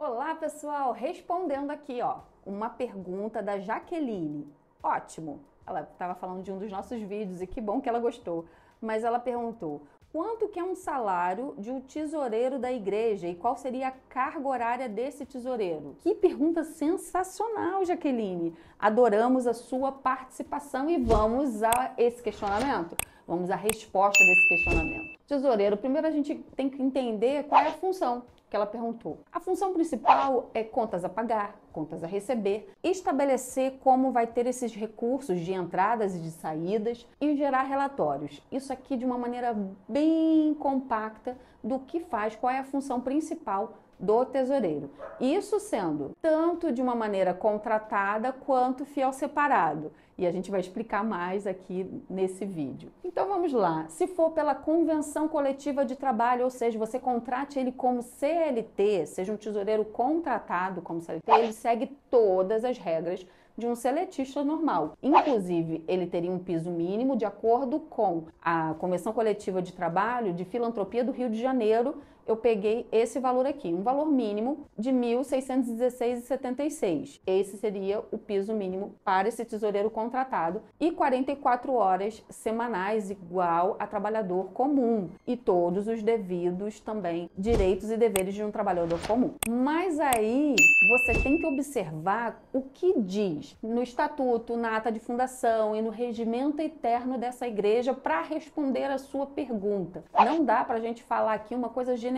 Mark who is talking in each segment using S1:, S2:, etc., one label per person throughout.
S1: Olá, pessoal! Respondendo aqui, uma pergunta da Jaqueline. Ótimo! Ela estava falando de um dos nossos vídeos e que bom que ela gostou. Mas ela perguntou: quanto que é um salário de um tesoureiro da igreja e qual seria a carga horária desse tesoureiro? Que pergunta sensacional, Jaqueline! Adoramos a sua participação e vamos a esse questionamento. Vamos à resposta desse questionamento. Tesoureiro, primeiro a gente tem que entender qual é a função que ela perguntou. A função principal é contas a pagar, contas a receber, estabelecer como vai ter esses recursos de entradas e de saídas e gerar relatórios. Isso aqui de uma maneira bem compacta do que faz, qual é a função principal do tesoureiro. Isso sendo tanto de uma maneira contratada quanto fiel separado. E a gente vai explicar mais aqui nesse vídeo. Então vamos lá. Se for pela convenção coletiva de trabalho, ou seja, você contrate ele como CLT, seja um tesoureiro contratado como CLT, ele segue todas as regras de um seletista normal. Inclusive, ele teria um piso mínimo de acordo com a Convenção Coletiva de Trabalho de Filantropia do Rio de Janeiro. Eu peguei esse valor aqui, um valor mínimo de R$ 1.616,76. Esse seria o piso mínimo para esse tesoureiro contratado e 44 horas semanais igual a trabalhador comum e todos os devidos também direitos e deveres de um trabalhador comum. Mas aí você tem que observar o que diz no estatuto, na ata de fundação e no regimento interno dessa igreja para responder a sua pergunta. Não dá para a gente falar aqui uma coisa generalizada.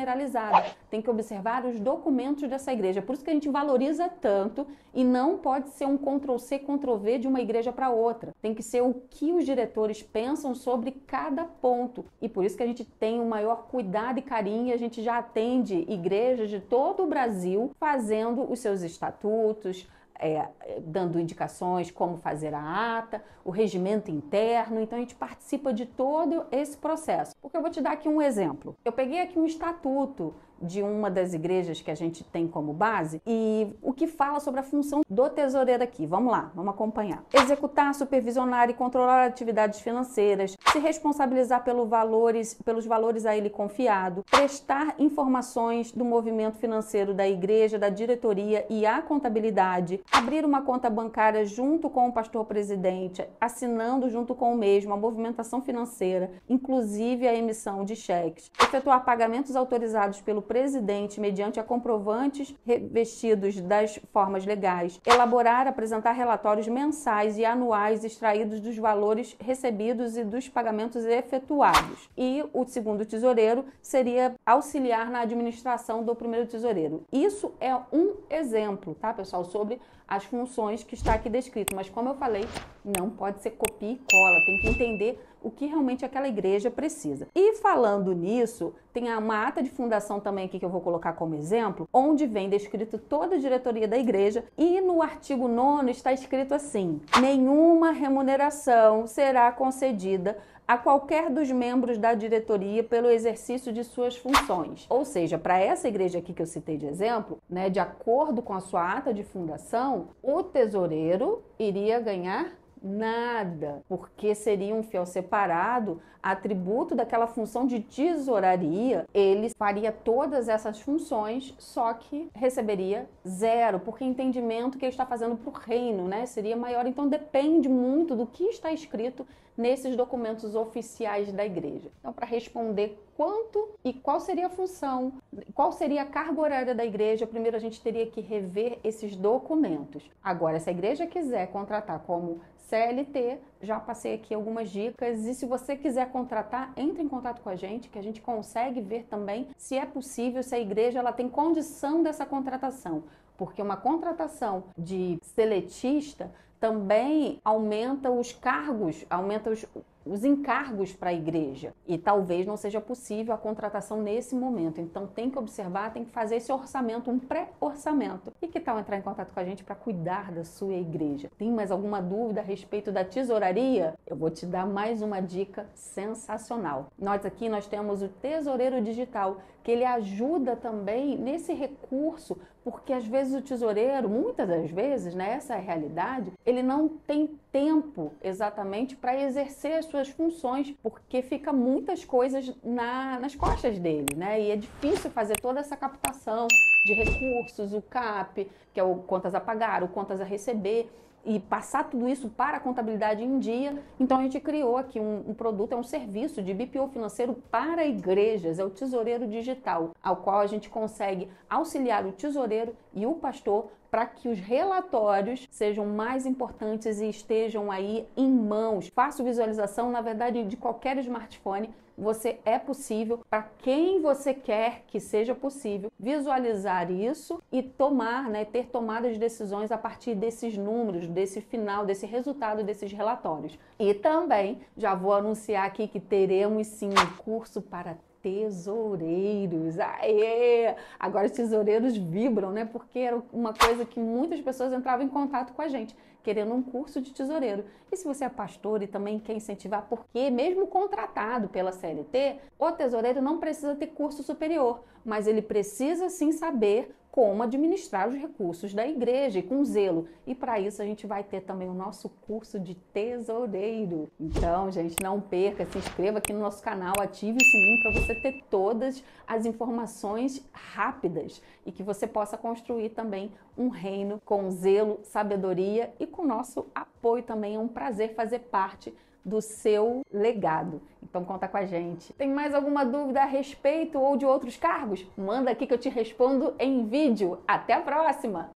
S1: Tem que observar os documentos dessa igreja. Por isso que a gente valoriza tanto e não pode ser um Ctrl+C, Ctrl+V de uma igreja para outra. Tem que ser o que os diretores pensam sobre cada ponto. E por isso que a gente tem o maior cuidado e carinho. A gente já atende igrejas de todo o Brasil fazendo os seus estatutos, dando indicações como fazer a ata, o regimento interno. Então a gente participa de todo esse processo. Porque eu vou te dar aqui um exemplo. Eu peguei aqui um estatuto de uma das igrejas que a gente tem como base e o que fala sobre a função do tesoureiro aqui. Vamos lá, vamos acompanhar. Executar, supervisionar e controlar atividades financeiras, se responsabilizar pelos valores a ele confiado, prestar informações do movimento financeiro da igreja, da diretoria e a contabilidade, abrir uma conta bancária junto com o pastor presidente, assinando junto com o mesmo a movimentação financeira, inclusive a emissão de cheques, efetuar pagamentos autorizados pelo presidente mediante a comprovantes revestidos das formas legais, elaborar, apresentar relatórios mensais e anuais extraídos dos valores recebidos e dos pagamentos efetuados. E o segundo tesoureiro seria auxiliar na administração do primeiro tesoureiro. Isso é um exemplo, tá, pessoal, sobre as funções que está aqui descrito, mas como eu falei, não pode ser copia e cola, tem que entender o que realmente aquela igreja precisa. E falando nisso, tem uma ata de fundação também aqui que eu vou colocar como exemplo, onde vem descrito toda a diretoria da igreja e no artigo 9º está escrito assim: nenhuma remuneração será concedida a qualquer dos membros da diretoria pelo exercício de suas funções. Ou seja, para essa igreja aqui que eu citei de exemplo, de acordo com a sua ata de fundação, o tesoureiro iria ganhar nada, porque seria um fiel separado, atributo daquela função de tesouraria, ele faria todas essas funções, só que receberia zero, porque o entendimento que ele está fazendo para o reino, seria maior. Então depende muito do que está escrito nesses documentos oficiais da igreja. Então, para responder quanto e qual seria a função, qual seria a carga horária da igreja, primeiro a gente teria que rever esses documentos. Agora, se a igreja quiser contratar como CLT, já passei aqui algumas dicas, e se você quiser contratar, entre em contato com a gente, que a gente consegue ver também se é possível, se a igreja ela tem condição dessa contratação, porque uma contratação de seletista também aumenta os cargos, aumenta os encargos para a igreja e talvez não seja possível a contratação nesse momento. Então tem que observar, tem que fazer esse orçamento, um pré-orçamento. E que tal entrar em contato com a gente para cuidar da sua igreja? Tem mais alguma dúvida a respeito da tesouraria? Eu vou te dar mais uma dica sensacional. Nós aqui temos o Tesoureiro Digital, porque ele ajuda também nesse recurso, porque às vezes o tesoureiro, muitas das vezes, né, essa é a realidade, ele não tem tempo exatamente para exercer as suas funções, porque fica muitas coisas nas costas dele, né? E é difícil fazer toda essa captação de recursos, o CAP, que é o contas a pagar, o contas a receber, e passar tudo isso para a contabilidade em dia. Então a gente criou aqui um produto, é um serviço de BPO financeiro para igrejas, é o Tesoureiro Digital, ao qual a gente consegue auxiliar o tesoureiro e o pastor para que os relatórios sejam mais importantes e estejam aí em mãos. Fácil visualização, na verdade, de qualquer smartphone. Você é possível, para quem você quer que seja possível, visualizar isso e tomar, né, ter tomadas de decisões a partir desses números, desse final, desse resultado desses relatórios. E também já vou anunciar aqui que teremos sim um curso para tesoureiros. Aê! Agora os tesoureiros vibram, né? Porque era uma coisa que muitas pessoas entravam em contato com a gente, querendo um curso de tesoureiro. E se você é pastor e também quer incentivar, porque mesmo contratado pela CLT, o tesoureiro não precisa ter curso superior, mas ele precisa sim saber como administrar os recursos da igreja e com zelo. E para isso a gente vai ter também o nosso curso de tesoureiro. Então, gente, não perca, se inscreva aqui no nosso canal, ative o sininho para você ter todas as informações rápidas e que você possa construir também um reino com zelo, sabedoria e com nosso apoio também. É um prazer fazer parte do seu legado. Então conta com a gente. Tem mais alguma dúvida a respeito ou de outros cargos? Manda aqui que eu te respondo em vídeo. Até a próxima!